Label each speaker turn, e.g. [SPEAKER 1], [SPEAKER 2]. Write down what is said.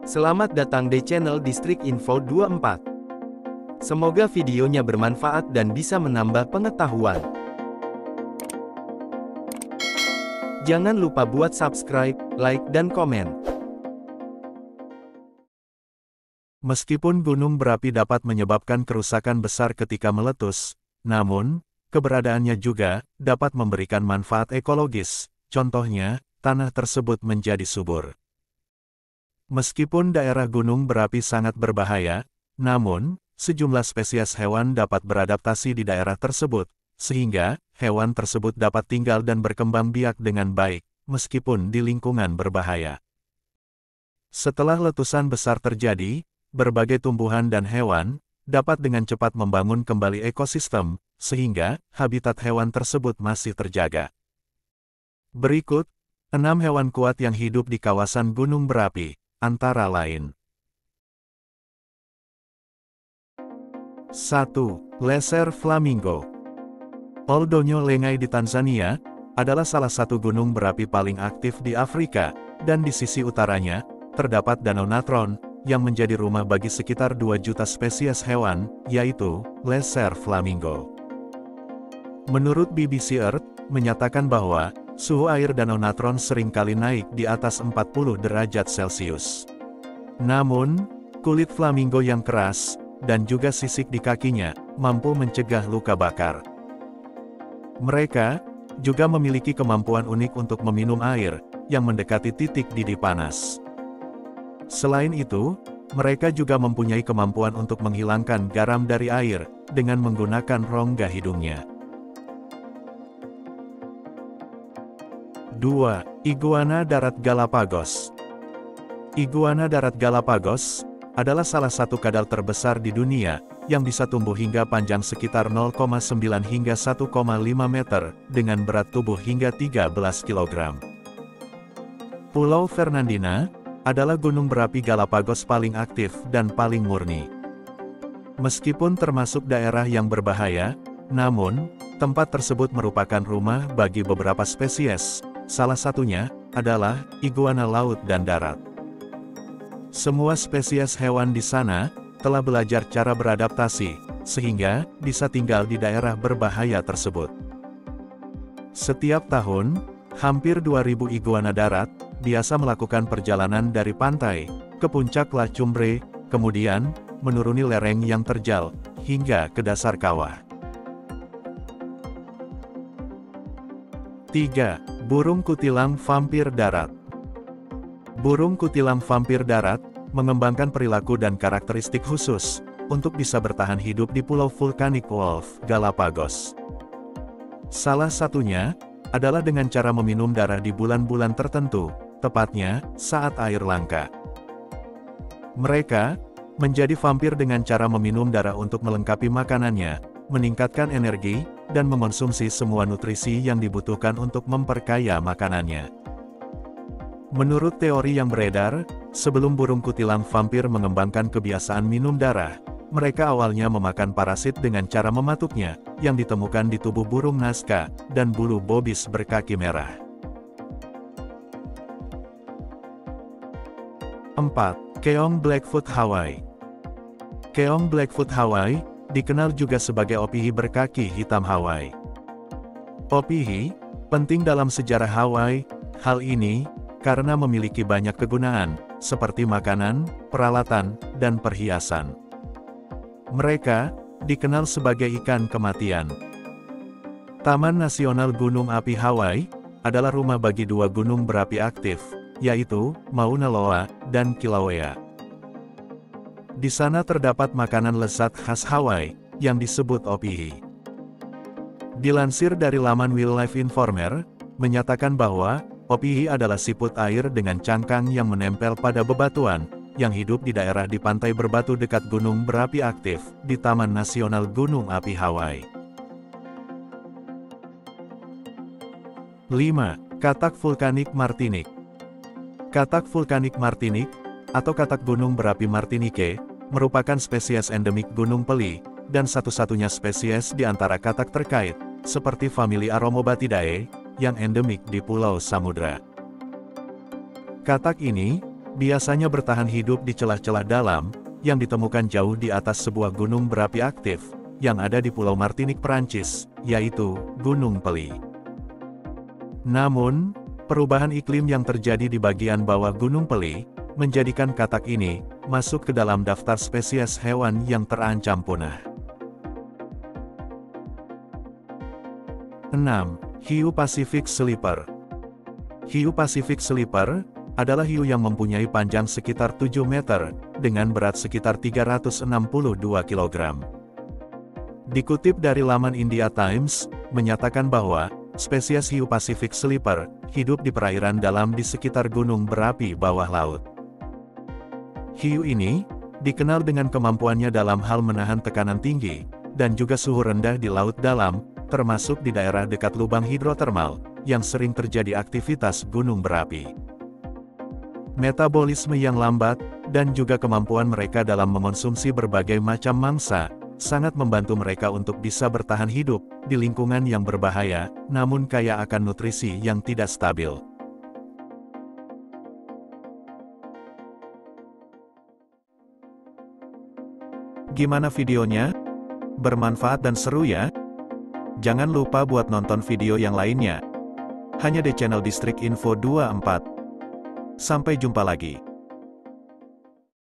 [SPEAKER 1] Selamat datang di channel Distrik Info 24. Semoga videonya bermanfaat dan bisa menambah pengetahuan. Jangan lupa buat subscribe, like, dan komen.
[SPEAKER 2] Meskipun gunung berapi dapat menyebabkan kerusakan besar ketika meletus, namun, keberadaannya juga dapat memberikan manfaat ekologis. Contohnya, tanah tersebut menjadi subur. Meskipun daerah gunung berapi sangat berbahaya, namun, sejumlah spesies hewan dapat beradaptasi di daerah tersebut, sehingga hewan tersebut dapat tinggal dan berkembang biak dengan baik, meskipun di lingkungan berbahaya. Setelah letusan besar terjadi, berbagai tumbuhan dan hewan dapat dengan cepat membangun kembali ekosistem, sehingga habitat hewan tersebut masih terjaga. Berikut, 6 hewan kuat yang hidup di kawasan gunung berapi, antara lain. 1. Lesser Flamingo. Ol Doño Lengai di Tanzania, adalah salah satu gunung berapi paling aktif di Afrika, dan di sisi utaranya, terdapat Danau Natron, yang menjadi rumah bagi sekitar 2 juta spesies hewan, yaitu, Lesser Flamingo. Menurut BBC Earth, menyatakan bahwa, suhu air Danau Natron seringkali naik di atas 40 derajat Celcius. Namun, kulit flamingo yang keras, dan juga sisik di kakinya, mampu mencegah luka bakar. Mereka juga memiliki kemampuan unik untuk meminum air, yang mendekati titik didih panas. Selain itu, mereka juga mempunyai kemampuan untuk menghilangkan garam dari air, dengan menggunakan rongga hidungnya. 2. Iguana darat Galapagos. Iguana darat Galapagos adalah salah satu kadal terbesar di dunia, yang bisa tumbuh hingga panjang sekitar 0,9 hingga 1,5 meter, dengan berat tubuh hingga 13 kg. Pulau Fernandina adalah gunung berapi Galapagos paling aktif dan paling murni. Meskipun termasuk daerah yang berbahaya, namun, tempat tersebut merupakan rumah bagi beberapa spesies. Salah satunya adalah iguana laut dan darat. Semua spesies hewan di sana telah belajar cara beradaptasi, sehingga bisa tinggal di daerah berbahaya tersebut. Setiap tahun, hampir 2.000 iguana darat biasa melakukan perjalanan dari pantai ke puncak La Cumbre, kemudian menuruni lereng yang terjal hingga ke dasar kawah. 3. Burung kutilang vampir darat. Burung kutilang vampir darat mengembangkan perilaku dan karakteristik khusus untuk bisa bertahan hidup di Pulau Volcanic Wolf, Galapagos. Salah satunya adalah dengan cara meminum darah di bulan-bulan tertentu, tepatnya saat air langka. Mereka menjadi vampir dengan cara meminum darah untuk melengkapi makanannya, meningkatkan energi, dan mengonsumsi semua nutrisi yang dibutuhkan untuk memperkaya makanannya. Menurut teori yang beredar, sebelum burung kutilang vampir mengembangkan kebiasaan minum darah, mereka awalnya memakan parasit dengan cara mematuknya, yang ditemukan di tubuh burung Nazca, dan bulu bobis berkaki merah. 4. Keong Blackfoot Hawaii. Keong Blackfoot Hawaii dikenal juga sebagai opihi berkaki hitam Hawaii. Opihi penting dalam sejarah Hawaii, hal ini karena memiliki banyak kegunaan, seperti makanan, peralatan, dan perhiasan. Mereka dikenal sebagai ikan kematian. Taman Nasional Gunung Api Hawaii adalah rumah bagi 2 gunung berapi aktif, yaitu Mauna Loa dan Kilauea. Di sana terdapat makanan lezat khas Hawaii, yang disebut opihi. Dilansir dari laman Wildlife Informer, menyatakan bahwa, opihi adalah siput air dengan cangkang yang menempel pada bebatuan, yang hidup di daerah di pantai berbatu dekat gunung berapi aktif, di Taman Nasional Gunung Api Hawaii. 5. Katak vulkanik Martinique. Katak vulkanik Martinique, atau katak gunung berapi Martinique, merupakan spesies endemik Gunung Peli, dan satu-satunya spesies di antara katak terkait, seperti famili Aromobatidae, yang endemik di Pulau Samudra. Katak ini biasanya bertahan hidup di celah-celah dalam, yang ditemukan jauh di atas sebuah gunung berapi aktif, yang ada di Pulau Martinique, Prancis, yaitu Gunung Peli. Namun, perubahan iklim yang terjadi di bagian bawah Gunung Peli, menjadikan katak ini masuk ke dalam daftar spesies hewan yang terancam punah. 6. Hiu Pacific Sleeper. Hiu Pacific Sleeper adalah hiu yang mempunyai panjang sekitar 7 meter, dengan berat sekitar 362 kg. Dikutip dari laman India Times, menyatakan bahwa spesies hiu Pacific Sleeper hidup di perairan dalam di sekitar gunung berapi bawah laut. Hiu ini dikenal dengan kemampuannya dalam hal menahan tekanan tinggi, dan juga suhu rendah di laut dalam, termasuk di daerah dekat lubang hidrotermal, yang sering terjadi aktivitas gunung berapi. Metabolisme yang lambat, dan juga kemampuan mereka dalam mengonsumsi berbagai macam mangsa, sangat membantu mereka untuk bisa bertahan hidup di lingkungan yang berbahaya, namun kaya akan nutrisi yang tidak stabil. Gimana videonya? Bermanfaat dan seru ya? Jangan lupa buat nonton video yang lainnya. Hanya di channel Distrik Info 24. Sampai jumpa lagi.